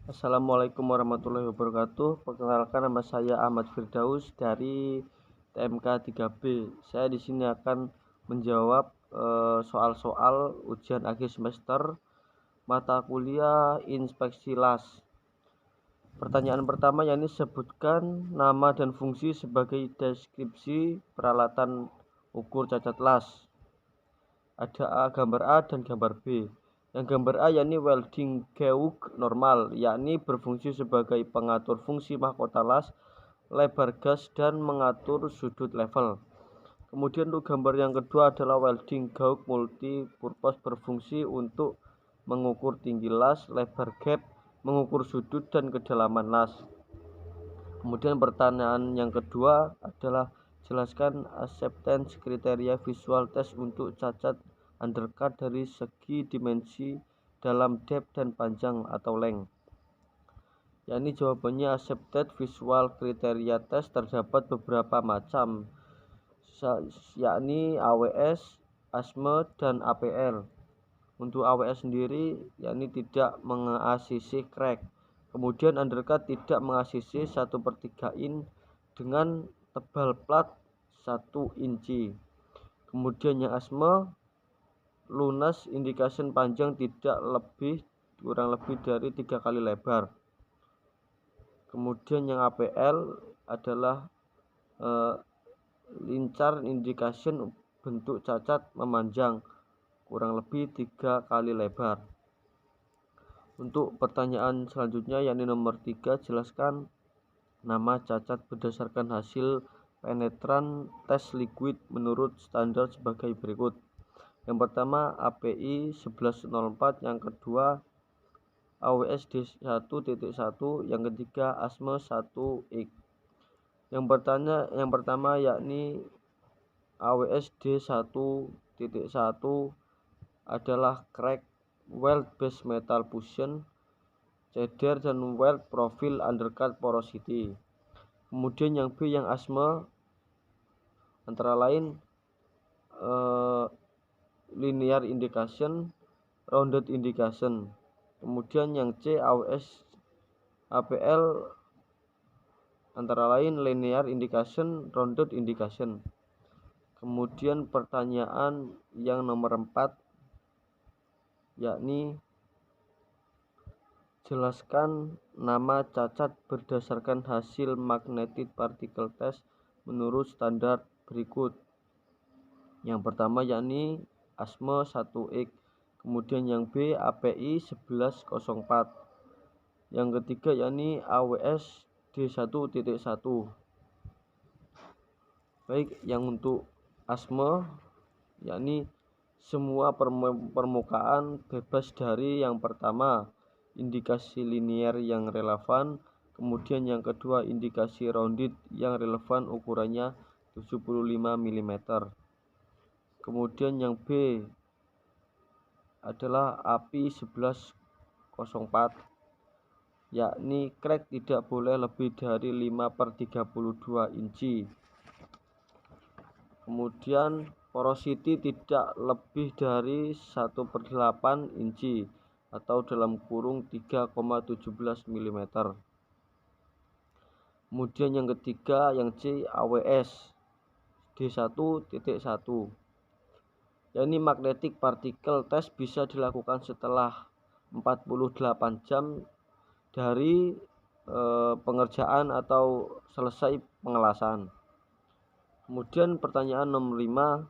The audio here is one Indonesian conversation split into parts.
Assalamualaikum warahmatullahi wabarakatuh. Perkenalkan, nama saya Ahmad Firdaus dari TMK 3B. Saya di sini akan menjawab soal-soal ujian akhir semester mata kuliah Inspeksi LAS. Pertanyaan pertama yakni sebutkan nama dan fungsi sebagai deskripsi peralatan ukur cacat LAS. Ada gambar A dan gambar B. Yang gambar A yakni welding gauge normal, yakni berfungsi sebagai pengatur fungsi mahkota las, lebar gas, dan mengatur sudut level. Kemudian untuk gambar yang kedua adalah welding gauge multi purpose, berfungsi untuk mengukur tinggi las, lebar gap, mengukur sudut dan kedalaman las. Kemudian pertanyaan yang kedua adalah jelaskan acceptance kriteria visual test untuk cacat undercut dari segi dimensi dalam depth dan panjang atau length. Yakni jawabannya accepted visual kriteria test terdapat beberapa macam, yakni AWS, ASME, dan APL. Untuk AWS sendiri yakni tidak meng-ACC crack. Kemudian undercut tidak meng-ACC 1/3 in dengan tebal plat 1 inci. Kemudian yang ASME, lunas indication panjang tidak kurang lebih dari 3 kali lebar. Kemudian yang APL adalah lincar indication bentuk cacat memanjang kurang lebih 3 kali lebar. Untuk pertanyaan selanjutnya yakni nomor 3, jelaskan nama cacat berdasarkan hasil penetran tes liquid menurut standar sebagai berikut. Yang pertama API 1104, yang kedua AWSD 1.1, yang ketiga ASME 1X. Yang pertama yakni AWSD 1.1 adalah crack, weld base metal fusion, cedar, dan weld profile undercut porosity. Kemudian yang B yang ASME antara lain linear indication, rounded indication. Kemudian yang C AWS APL antara lain linear indication, rounded indication. Kemudian pertanyaan yang nomor 4 yakni jelaskan nama cacat berdasarkan hasil magnetic particle test menurut standar berikut. Yang pertama yakni ASME 1X, kemudian yang B API 1104, yang ketiga yakni AWS D1.1. Baik, yang untuk ASME yakni semua permukaan bebas dari yang pertama indikasi linear yang relevan, kemudian yang kedua indikasi rounded yang relevan ukurannya 75 mm. Kemudian yang B adalah API 1104, yakni crack tidak boleh lebih dari 5/32 inci. Kemudian porosity tidak lebih dari 1/8 inci atau dalam kurung 3,17 mm. Kemudian yang ketiga yang C AWS D1.1, yakni magnetic particle test bisa dilakukan setelah 48 jam dari pengerjaan atau selesai pengelasan. Kemudian pertanyaan nomor 5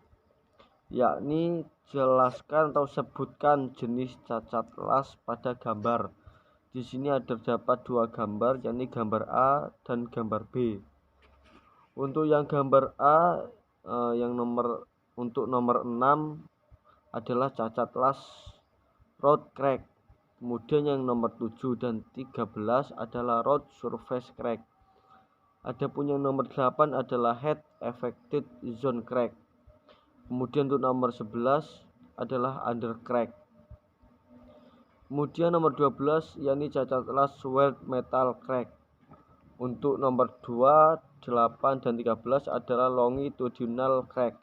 yakni jelaskan atau sebutkan jenis cacat las pada gambar. Di sini terdapat 2 gambar, yakni gambar A dan gambar B. Untuk yang gambar A untuk nomor 6 adalah cacat las road crack. Kemudian yang nomor 7 dan 13 adalah road surface crack. Adapun yang nomor 8 adalah head affected zone crack. Kemudian untuk nomor 11 adalah under crack. Kemudian nomor 12 yakni cacat las weld metal crack. Untuk nomor 2, 8 dan 13 adalah longitudinal crack.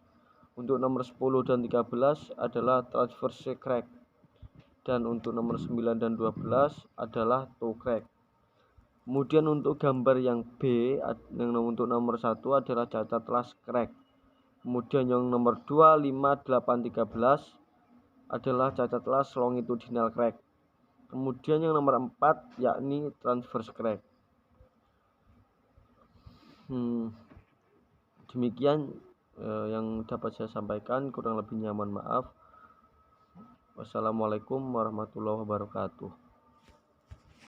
Untuk nomor 10 dan 13 adalah transverse crack. dan untuk nomor 9 dan 12 adalah toe crack. Kemudian untuk gambar yang B, yang untuk nomor 1 adalah cacat las crack. Kemudian yang nomor 2, 5, 8, 13 adalah cacat las longitudinal crack. Kemudian yang nomor 4 yakni transverse crack. Demikian yang dapat saya sampaikan, kurang lebihnya mohon maaf. Wassalamualaikum warahmatullahi wabarakatuh.